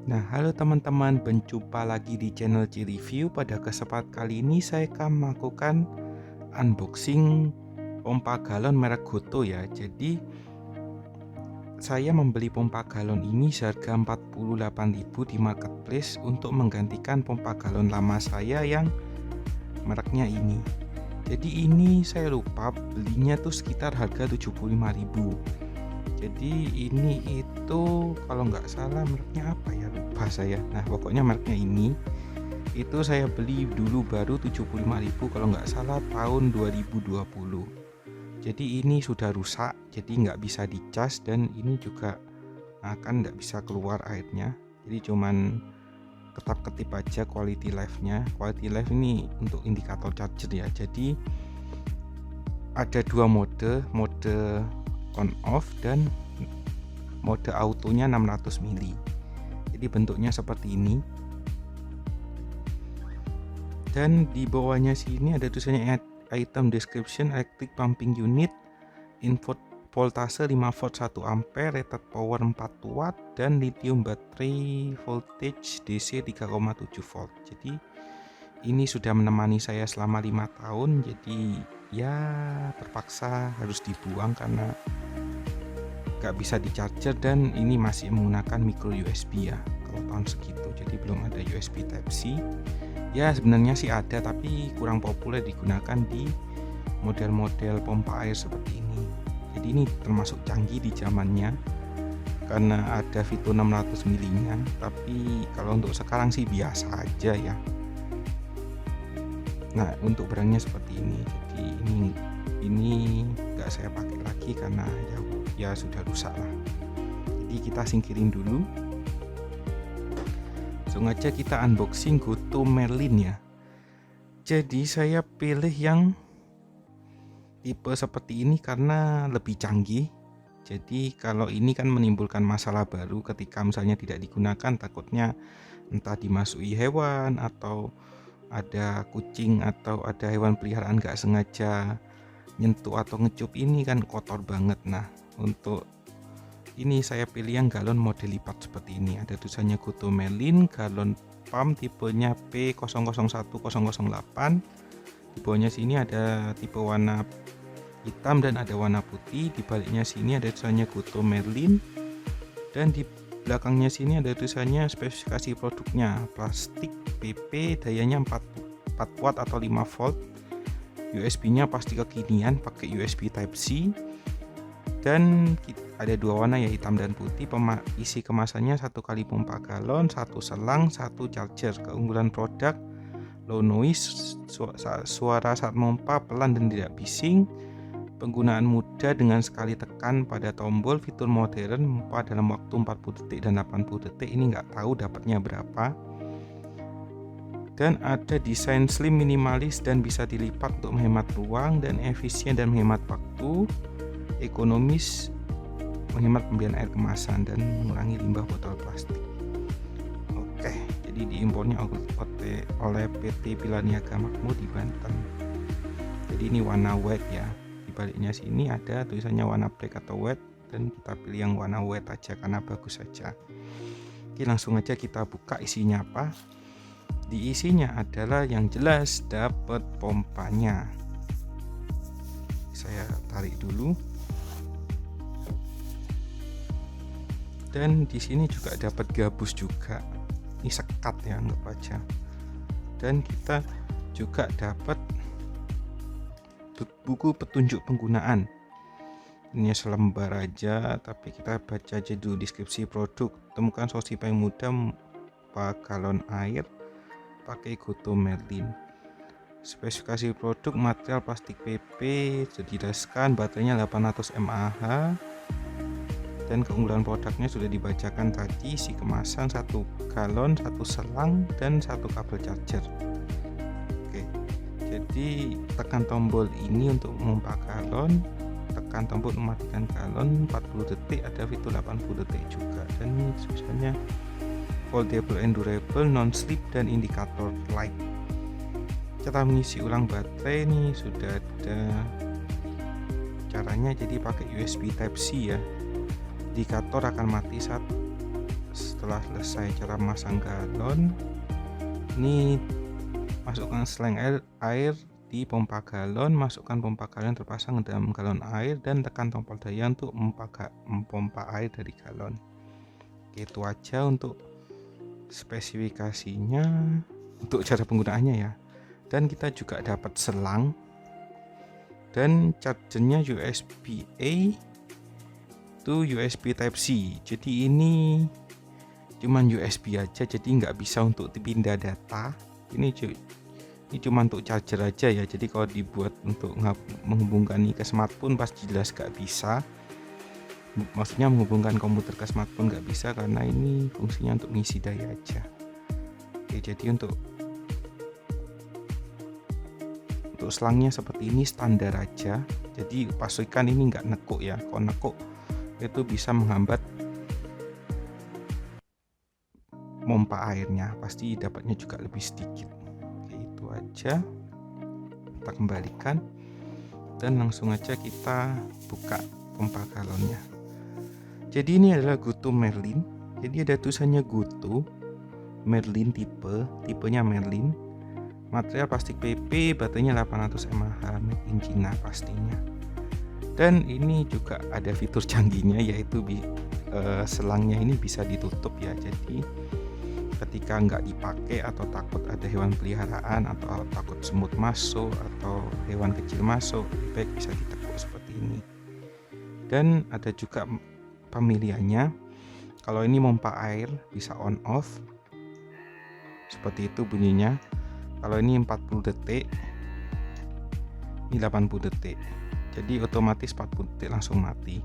Nah, halo teman-teman, berjumpa lagi di channel Review. Pada kesempatan kali ini saya akan melakukan unboxing pompa galon merek Goto ya. Jadi saya membeli pompa galon ini seharga 48.000 di marketplace untuk menggantikan pompa galon lama saya yang mereknya ini. Jadi ini saya lupa belinya tuh sekitar harga 75.000. Jadi ini itu kalau nggak salah mereknya apa ya, lupa saya. Nah pokoknya mereknya ini itu saya beli dulu baru 75.000 kalau nggak salah tahun 2020. Jadi ini sudah rusak, jadi nggak bisa dicas, dan ini juga akan nggak bisa keluar airnya. Jadi cuman ketap-ketip aja quality life-nya. Quality life ini untuk indikator charger ya. Jadi ada dua mode on off dan mode autonya 600 mili. Jadi bentuknya seperti ini. Dan di bawahnya sini ada tulisannya item description: electric pumping unit, input voltase 5 volt 1 ampere, rated power 4 watt, dan lithium baterai voltage DC 3,7 volt. Jadi ini sudah menemani saya selama 5 tahun. Jadi ya terpaksa harus dibuang karena gak bisa di charger, dan ini masih menggunakan micro USB ya kalau tahun segitu. Jadi belum ada USB Type C. Ya sebenarnya sih ada, tapi kurang populer digunakan di model-model pompa air seperti ini. Jadi ini termasuk canggih di zamannya karena ada fitur 600 milinya. Tapi kalau untuk sekarang sih biasa aja ya. Nah untuk barangnya seperti ini. Jadi ini nggak saya pakai lagi karena ya sudah rusak lah. Jadi kita singkirin dulu. Langsung aja kita unboxing Goto Merlin ya. Jadi saya pilih yang tipe seperti ini karena lebih canggih. Jadi kalau ini kan menimbulkan masalah baru ketika misalnya tidak digunakan, takutnya entah dimasuki hewan atau ada kucing atau ada hewan peliharaan gak sengaja nyentuh atau ngecup, ini kan kotor banget. Nah untuk ini saya pilih yang galon model lipat seperti ini. Ada tulisannya Goto Merlin galon pump tipenya P001008. Di bawahnya sini ada tipe warna hitam dan ada warna putih. Di baliknya sini ada tulisannya Goto Merlin, dan di belakangnya sini ada tulisannya spesifikasi produknya: plastik PP, dayanya 4 watt atau 5 volt, USB-nya pasti kekinian pakai USB Type C, dan ada dua warna ya, hitam dan putih. Isi kemasannya 1 kali pompa galon, 1 selang, 1 charger. Keunggulan produk: low noise, suara saat pompa pelan dan tidak bising, penggunaan mudah dengan sekali tekan pada tombol, fitur modern, pompa dalam waktu 40 detik dan 80 detik. Ini nggak tahu dapatnya berapa. Dan ada desain slim, minimalis, dan bisa dilipat untuk menghemat ruang, dan efisien dan menghemat waktu, ekonomis, menghemat pembelian air kemasan, dan mengurangi limbah botol plastik. Oke, jadi diimpornya oleh PT Pilaniaga Makmur di Banten. Jadi ini warna white ya. Di baliknya sini ada tulisannya warna black atau white, dan kita pilih yang warna white aja karena bagus saja. Oke, langsung aja kita buka isinya apa. Di isinya adalah yang jelas dapat pompanya. Saya tarik dulu. Dan di sini juga dapat gabus juga. Ini sekat ya, anggap aja. Dan kita juga dapat buku petunjuk penggunaan. Ini selembar aja, tapi kita baca aja dulu deskripsi produk. Temukan solusi paling mudah pompa galon air pakai Goto Merlin. Spesifikasi produk: material plastik PP, dijelaskan baterainya 800 mAh. Dan keunggulan produknya sudah dibacakan tadi. Isi kemasan: 1 galon, 1 selang, dan 1 kabel charger. Oke, jadi tekan tombol ini untuk memompa galon, tekan tombol mematikan galon 40 detik, ada fitur 80 detik juga. Dan ini tulisannya foldable and durable, non slip, dan indikator light. Cara mengisi ulang baterai nih sudah ada caranya. Jadi pakai USB Type C ya. Indikator akan mati saat setelah selesai cara masang galon, ini masukkan selang air di pompa galon, masukkan pompa galon terpasang ke dalam galon air dan tekan tombol daya untuk memompa air dari galon. Oke, itu aja untuk spesifikasinya, untuk cara penggunaannya ya. Dan kita juga dapat selang dan chargernya USB-A to USB Type-C. Jadi ini cuman USB aja, jadi nggak bisa untuk dipindah data. Ini cuma untuk charger aja ya. Jadi kalau dibuat untuk menghubungkan ini ke smartphone pasti jelas nggak bisa. Maksudnya menghubungkan komputer ke smartphone nggak bisa, karena ini fungsinya untuk ngisi daya aja. Oke, jadi untuk selangnya seperti ini standar aja. Jadi pastikan ini nggak nekuk ya. Kalau nekuk itu bisa menghambat pompa airnya, pasti dapatnya juga lebih sedikit. Oke, itu aja. Kita kembalikan dan langsung aja kita buka pompa galonnya. Jadi ini adalah GoTo Merlin. Jadi ada tulisannya GoTo Merlin, tipenya Merlin. Material plastik PP, baterainya 800 mAh, made in China pastinya. Dan ini juga ada fitur canggihnya, yaitu selangnya ini bisa ditutup ya. Jadi ketika nggak dipakai atau takut ada hewan peliharaan atau takut semut masuk atau hewan kecil masuk, baik bisa ditekuk seperti ini. Dan ada juga pemilihannya. Kalau ini pompa air bisa on off seperti itu bunyinya. Kalau ini 40 detik, ini 80 detik, jadi otomatis 40 detik langsung mati.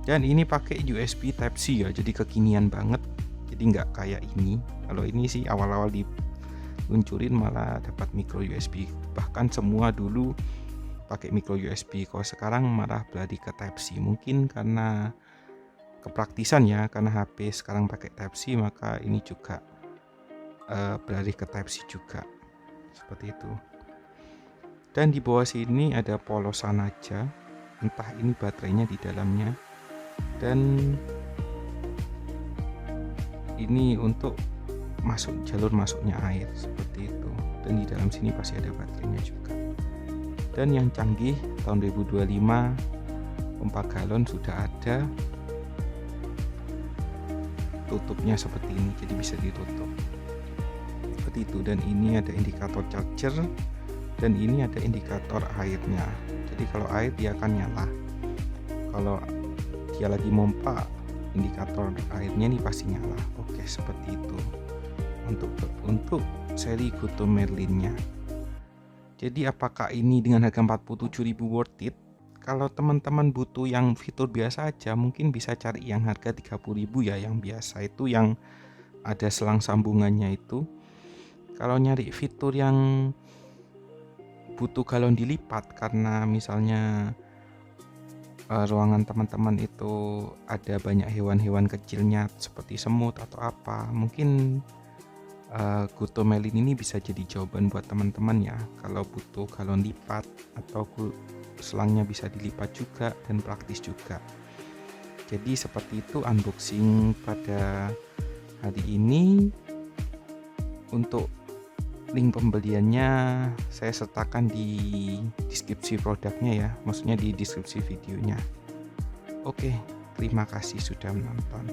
Dan ini pakai USB Type-C ya, jadi kekinian banget. Jadi nggak kayak ini. Kalau ini sih awal-awal diluncurin malah dapat micro USB, bahkan semua dulu pakai micro USB. Kalau sekarang malah beralih ke Type-C, mungkin karena kepraktisan ya, karena HP sekarang pakai Type-C, maka ini juga beralih ke Type-C juga seperti itu. Dan di bawah sini ada polosan aja, entah ini baterainya di dalamnya, dan ini untuk jalur masuknya air seperti itu. Dan di dalam sini pasti ada baterainya juga. Dan yang canggih tahun 2025 pompa galon sudah ada tutupnya seperti ini, jadi bisa ditutup seperti itu. Dan ini ada indikator charger dan ini ada indikator airnya. Jadi kalau air dia akan nyala, kalau dia lagi mompa indikator airnya ini pasti nyala. Oke, seperti itu untuk seri GoTo Merlinnya. Jadi apakah ini dengan harga 47.000 worth it? Kalau teman-teman butuh yang fitur biasa aja, mungkin bisa cari yang harga 30.000 ya, yang biasa itu yang ada selang sambungannya itu. Kalau nyari fitur yang butuh galon dilipat karena misalnya ruangan teman-teman itu ada banyak hewan-hewan kecilnya seperti semut atau apa, mungkin GoTo Merlin ini bisa jadi jawaban buat teman-teman ya. Kalau butuh galon lipat atau selangnya bisa dilipat juga dan praktis juga. Jadi seperti itu unboxing pada hari ini. Untuk link pembeliannya saya sertakan di deskripsi produknya ya, maksudnya di deskripsi videonya. Oke, terima kasih sudah menonton.